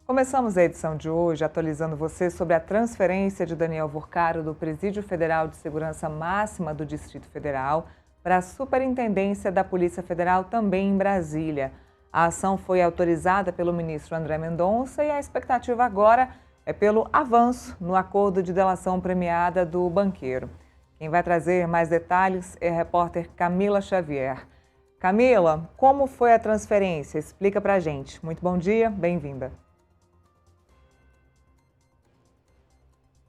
Começamos a edição de hoje atualizando você sobre a transferência de Daniel Vorcaro do Presídio Federal de Segurança Máxima do Distrito Federal para a Superintendência da Polícia Federal, também em Brasília. A ação foi autorizada pelo ministro André Mendonça e a expectativa agora é pelo avanço no acordo de delação premiada do banqueiro. Quem vai trazer mais detalhes é a repórter Camila Xavier. Camila, como foi a transferência? Explica pra gente. Muito bom dia, bem-vinda.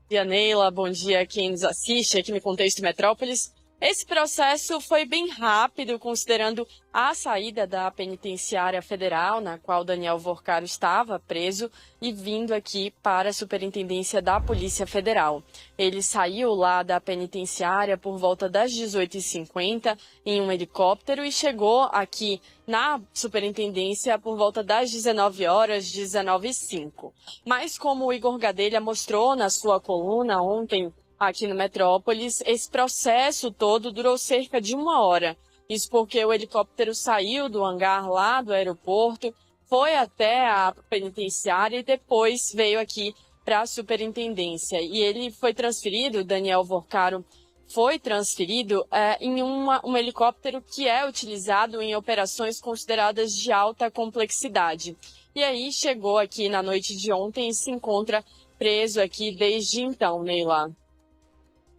Bom dia, Neila. Bom dia a quem nos assiste aqui no Contexto Metrópolis. Esse processo foi bem rápido, considerando a saída da penitenciária federal, na qual Daniel Vorcaro estava preso, e vindo aqui para a Superintendência da Polícia Federal. Ele saiu lá da penitenciária por volta das 18h50 em um helicóptero e chegou aqui na Superintendência por volta das 19h, 19h05. Mas como o Igor Gadelha mostrou na sua coluna ontem, aqui no Metrópolis, esse processo todo durou cerca de 1 hora. Isso porque o helicóptero saiu do hangar lá do aeroporto, foi até a penitenciária e depois veio aqui para a superintendência. E ele foi transferido, Daniel Vorcaro foi transferido em um helicóptero que é utilizado em operações consideradas de alta complexidade. E aí chegou aqui na noite de ontem e se encontra preso aqui desde então, Neila.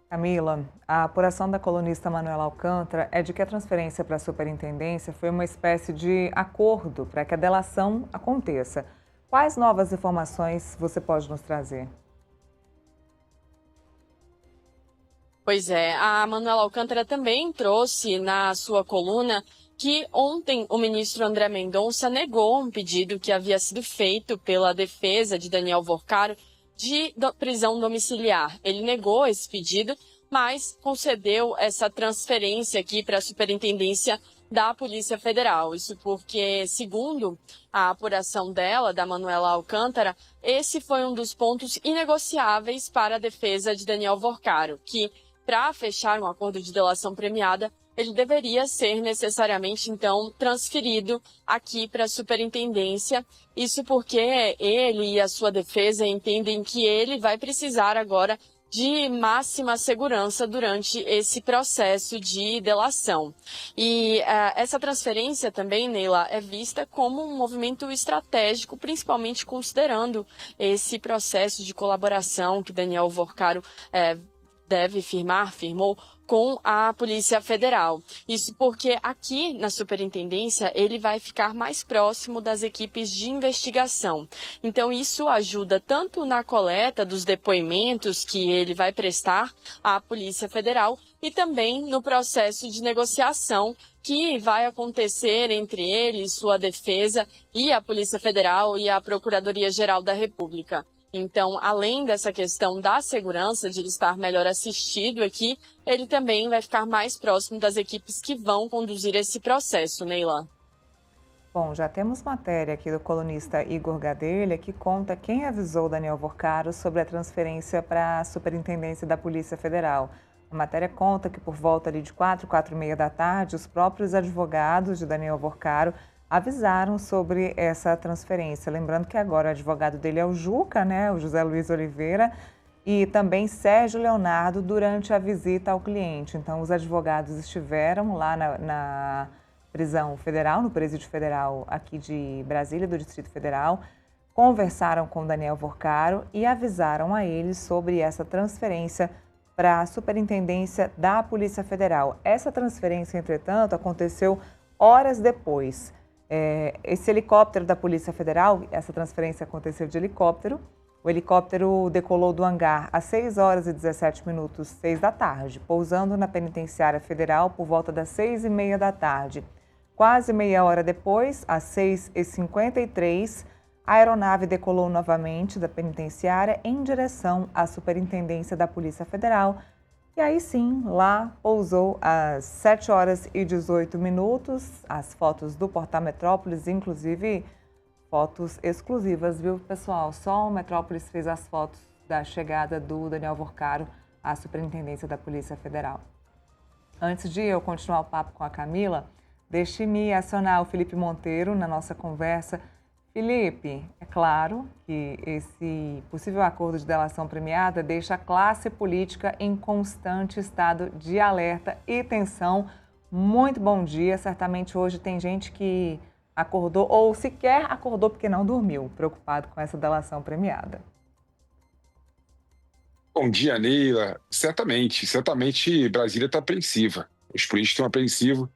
Camila, a apuração da colunista Manuela Alcântara é de que a transferência para a superintendência foi uma espécie de acordo para que a delação aconteça. Quais novas informações você pode nos trazer? Pois é, a Manuela Alcântara também trouxe na sua coluna que ontem o ministro André Mendonça negou um pedido que havia sido feito pela defesa de Daniel Vorcaro de prisão domiciliar. Ele negou esse pedido, mas concedeu essa transferência aqui para a Superintendência da Polícia Federal. Isso porque, segundo a apuração dela, da Manuela Alcântara, esse foi um dos pontos inegociáveis para a defesa de Daniel Vorcaro, que, para fechar um acordo de delação premiada, ele deveria ser necessariamente, então, transferido aqui para a superintendência. Isso porque ele e a sua defesa entendem que ele vai precisar agora de máxima segurança durante esse processo de delação. E essa transferência também, Neila, é vista como um movimento estratégico, principalmente considerando esse processo de colaboração que Daniel Vorcaro firmou com a Polícia Federal. Isso porque aqui na superintendência ele vai ficar mais próximo das equipes de investigação. Então isso ajuda tanto na coleta dos depoimentos que ele vai prestar à Polícia Federal e também no processo de negociação que vai acontecer entre ele, sua defesa e a Polícia Federal e a Procuradoria-Geral da República. Então, além dessa questão da segurança, de ele estar melhor assistido aqui, ele também vai ficar mais próximo das equipes que vão conduzir esse processo, Neila. Bom, já temos matéria aqui do colunista Igor Gadelha que conta quem avisou Daniel Vorcaro sobre a transferência para a Superintendência da Polícia Federal. A matéria conta que por volta ali de 4h30 da tarde, os próprios advogados de Daniel Vorcaro avisaram sobre essa transferência. Lembrando que agora o advogado dele é o Juca, né, o José Luiz Oliveira, e também Sérgio Leonardo durante a visita ao cliente. Então, os advogados estiveram lá na prisão federal, no presídio federal aqui de Brasília, do Distrito Federal, conversaram com Daniel Vorcaro e avisaram a ele sobre essa transferência para a Superintendência da Polícia Federal. Essa transferência, entretanto, aconteceu horas depois. Esse helicóptero da Polícia Federal, essa transferência aconteceu de helicóptero. O helicóptero decolou do hangar às 6h17, 6 da tarde, pousando na Penitenciária Federal por volta das 6h30 da tarde. Quase meia hora depois, às 6h53, a aeronave decolou novamente da penitenciária em direção à Superintendência da Polícia Federal. E aí sim, lá pousou às 7h18, as fotos do Portal Metrópolis, inclusive fotos exclusivas, viu, pessoal? Só o Metrópolis fez as fotos da chegada do Daniel Vorcaro à Superintendência da Polícia Federal. Antes de eu continuar o papo com a Camila, deixe-me acionar o Felipe Monteiro na nossa conversa. Felipe, é claro que esse possível acordo de delação premiada deixa a classe política em constante estado de alerta e tensão. Muito bom dia. Certamente hoje tem gente que acordou ou sequer acordou porque não dormiu, preocupado com essa delação premiada. Bom dia, Neila. Certamente Brasília está apreensiva. Os políticos estão apreensivos,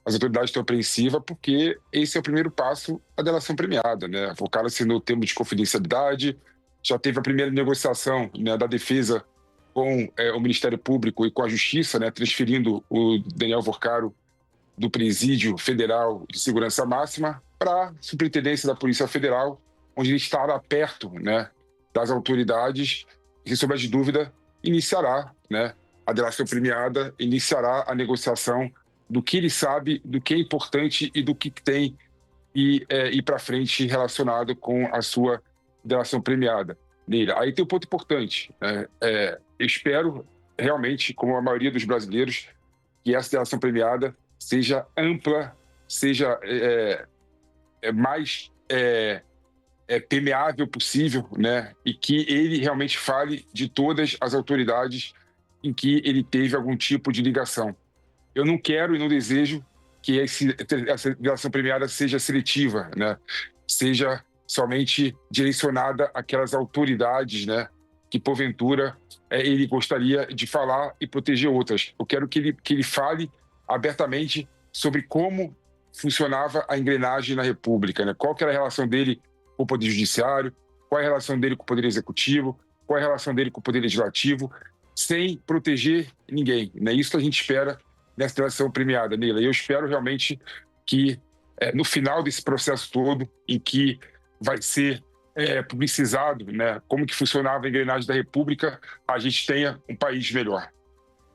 as autoridades estão apreensivas, porque esse é o primeiro passo da delação premiada, né? O cara assinou o termo de confidencialidade, já teve a primeira negociação, né, da defesa com o Ministério Público e com a Justiça, né, transferindo o Daniel Worcaro do Presídio Federal de Segurança Máxima para a Superintendência da Polícia Federal, onde ele estará perto, né, das autoridades e, sob de dúvida, iniciará, né, a delação premiada, iniciará a negociação do que ele sabe, do que é importante e do que tem e ir para frente relacionado com a sua delação premiada. Neila, aí tem um ponto importante, né? Eu espero realmente, como a maioria dos brasileiros, que essa delação premiada seja ampla, seja mais permeável possível, né? E que ele realmente fale de todas as autoridades em que ele teve algum tipo de ligação. Eu não quero e não desejo que essa delação premiada seja seletiva, né? Seja somente direcionada àquelas autoridades, né, que porventura ele gostaria de falar e proteger outras. Eu quero que ele fale abertamente sobre como funcionava a engrenagem na República, né? Qual que era a relação dele com o Poder Judiciário, qual é a relação dele com o Poder Executivo, qual é a relação dele com o Poder Legislativo, sem proteger ninguém, né? Isso que a gente espera nessa delação premiada, Neila. E eu espero realmente que, no final desse processo todo, em que vai ser publicizado, né, como que funcionava a engrenagem da República, a gente tenha um país melhor.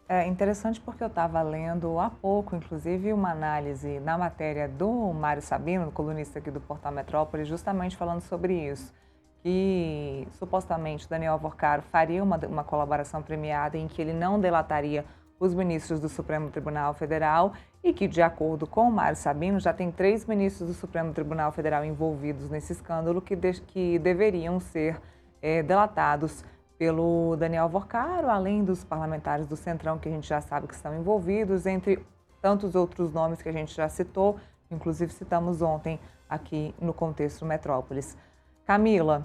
É interessante porque eu estava lendo há pouco, inclusive, uma análise na matéria do Mário Sabino, colunista aqui do Portal Metrópole, justamente falando sobre isso, que supostamente Daniel Worcaro faria uma colaboração premiada em que ele não delataria os ministros do Supremo Tribunal Federal e que, de acordo com o Mário Sabino, já tem 3 ministros do Supremo Tribunal Federal envolvidos nesse escândalo que deveriam ser delatados pelo Daniel Worcaro, além dos parlamentares do Centrão, que a gente já sabe que estão envolvidos, entre tantos outros nomes que a gente já citou, inclusive citamos ontem aqui no Contexto Metrópolis. Camila,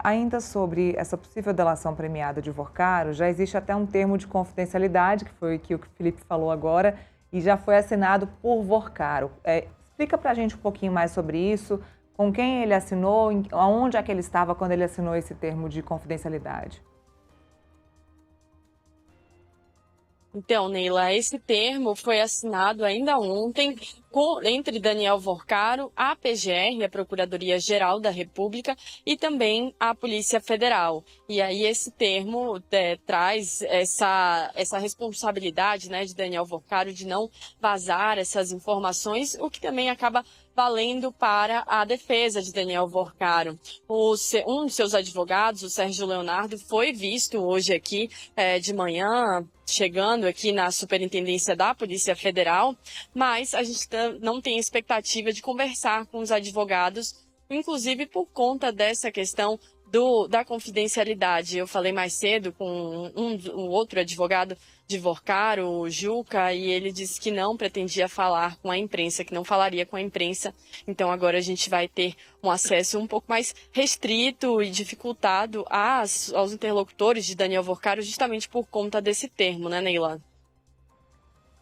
ainda sobre essa possível delação premiada de Worcaro, já existe até um termo de confidencialidade, que foi o que o Felipe falou agora, e já foi assinado por Worcaro. Explica para a gente um pouquinho mais sobre isso, com quem ele assinou, aonde é que ele estava quando ele assinou esse termo de confidencialidade? Então, Neila, esse termo foi assinado ainda ontem entre Daniel Worcaro, a PGR, a Procuradoria-Geral da República, e também a Polícia Federal. E aí esse termo traz essa responsabilidade, né, de Daniel Worcaro de não vazar essas informações, o que também acaba valendo para a defesa de Daniel Worcaro. Um de seus advogados, o Sérgio Leonardo, foi visto hoje aqui de manhã, chegando aqui na Superintendência da Polícia Federal, mas a gente não tem expectativa de conversar com os advogados, inclusive por conta dessa questão da confidencialidade. Eu falei mais cedo com um outro advogado de Worcaro, o Juca, e ele disse que não pretendia falar com a imprensa, que não falaria com a imprensa. Então agora a gente vai ter um acesso um pouco mais restrito e dificultado aos interlocutores de Daniel Worcaro, justamente por conta desse termo, né, Neila?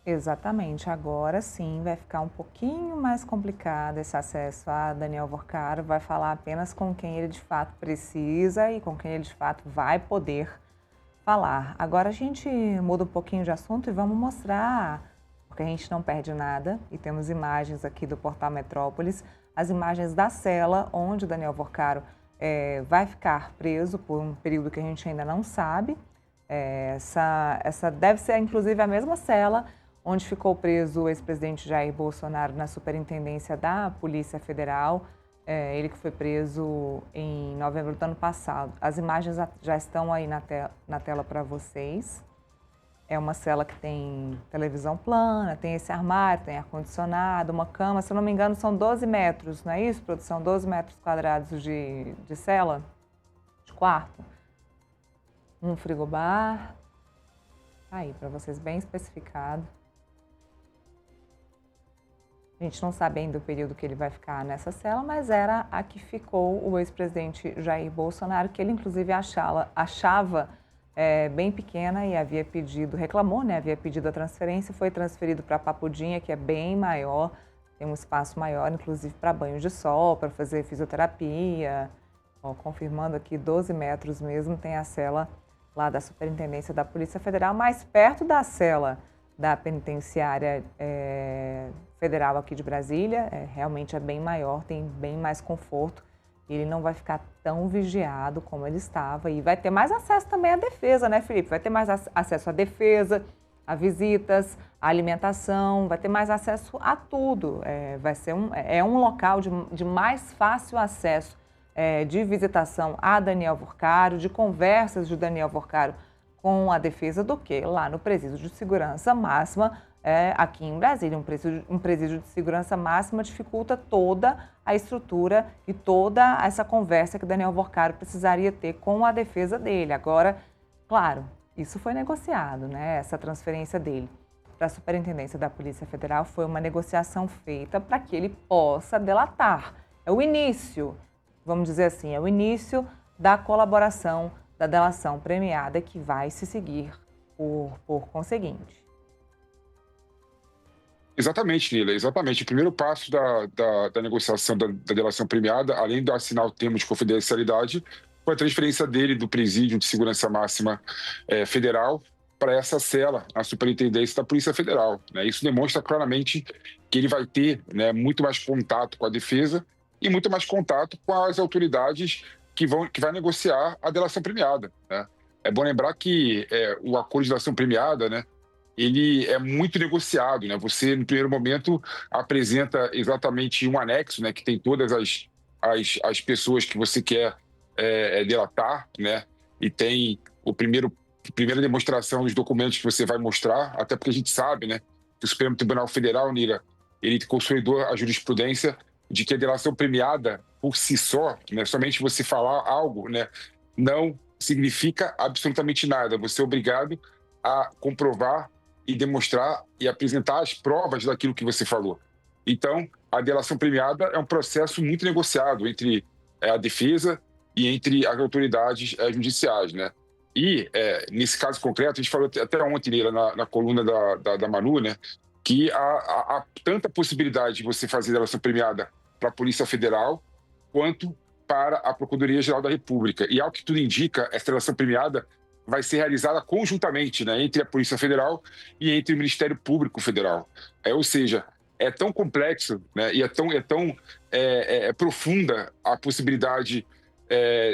Exatamente, agora sim vai ficar um pouquinho mais complicado esse acesso a Daniel Worcaro, vai falar apenas com quem ele de fato precisa e com quem ele de fato vai poder falar. Agora a gente muda um pouquinho de assunto e vamos mostrar, porque a gente não perde nada, e temos imagens aqui do Portal Metrópolis, as imagens da cela onde Daniel Worcaro vai ficar preso por um período que a gente ainda não sabe. Essa deve ser inclusive a mesma cela onde ficou preso o ex-presidente Jair Bolsonaro na Superintendência da Polícia Federal, ele que foi preso em novembro do ano passado. As imagens já estão aí na tela para vocês. É uma cela que tem televisão plana, tem esse armário, tem ar-condicionado, uma cama. Se eu não me engano, são 12 metros, não é isso, produção? 12 metros quadrados de cela, de quarto. Um frigobar. Tá aí, para vocês, bem especificado. A gente não sabe ainda o período que ele vai ficar nessa cela, mas era a que ficou o ex-presidente Jair Bolsonaro, que ele inclusive achava bem pequena e havia pedido, reclamou, né? Havia pedido a transferência, foi transferido para a Papudinha, que é bem maior, tem um espaço maior, inclusive para banho de sol, para fazer fisioterapia. Ó, confirmando aqui, 12 metros mesmo, tem a cela lá da Superintendência da Polícia Federal, mais perto da cela da Penitenciária Federal aqui de Brasília. Realmente é bem maior, tem bem mais conforto. Ele não vai ficar tão vigiado como ele estava. E vai ter mais acesso também à defesa, né, Felipe? Vai ter mais acesso à defesa, a visitas, à alimentação, vai ter mais acesso a tudo. Vai ser um local de mais fácil acesso, de visitação a Daniel Worcaro, de conversas de Daniel Worcaro com a defesa, do que lá no presídio de segurança máxima, aqui em Brasília. Um presídio de segurança máxima dificulta toda a estrutura e toda essa conversa que Daniel Worcaro precisaria ter com a defesa dele. Agora, claro, isso foi negociado, né? Essa transferência dele para a Superintendência da Polícia Federal foi uma negociação feita para que ele possa delatar. É o início, vamos dizer assim, é o início da colaboração, da delação premiada, que vai se seguir por conseguinte. Exatamente, Nila, exatamente. O primeiro passo da negociação da delação premiada, além de assinar o termo de confidencialidade, foi a transferência dele do Presídio de Segurança Máxima Federal para essa cela, a Superintendência da Polícia Federal, né? Isso demonstra claramente que ele vai ter, né, muito mais contato com a defesa e muito mais contato com as autoridades que vai negociar a delação premiada, né? É bom lembrar que o acordo de delação premiada, né, ele é muito negociado, né? Você, no primeiro momento, apresenta exatamente um anexo, né, que tem todas as pessoas que você quer delatar, né? E tem a primeira demonstração dos documentos que você vai mostrar, até porque a gente sabe, né, que o Supremo Tribunal Federal, Nira, ele consolidou a jurisprudência de que a delação premiada, por si só, né, somente você falar algo, né, não significa absolutamente nada. Você é obrigado a comprovar e demonstrar e apresentar as provas daquilo que você falou. Então, a delação premiada é um processo muito negociado entre a defesa e entre as autoridades judiciais, né? E, nesse caso concreto, a gente falou até ontem, Neila, na coluna da Manu, né, que há tanta possibilidade de você fazer delação premiada para a Polícia Federal quanto para a Procuradoria-Geral da República. E, ao que tudo indica, essa delação premiada vai ser realizada conjuntamente, né, entre a Polícia Federal e entre o Ministério Público Federal. Ou seja, é tão complexo, né, e é tão profunda a possibilidade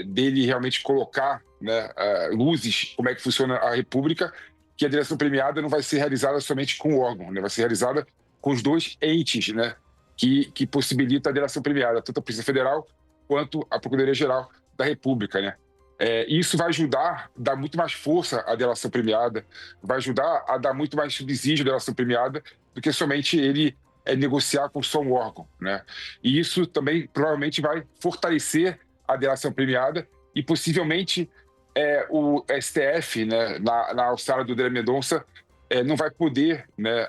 dele realmente colocar, né, luzes, como é que funciona a República, que a delação premiada não vai ser realizada somente com o órgão, né, vai ser realizada com os dois entes, né, que possibilita a delação premiada, tanto a Polícia Federal quanto a Procuradoria-Geral da República, né? Isso vai ajudar a dar muito mais força à delação premiada, vai ajudar a dar muito mais subsídio à delação premiada do que somente ele negociar com só um órgão, né? E isso também provavelmente vai fortalecer a delação premiada e possivelmente o STF, né, na alçada do André Mendonça, não vai poder, né,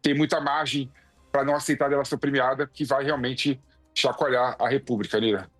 ter muita margem para não aceitar a delação premiada, que vai realmente chacoalhar a República, Nira.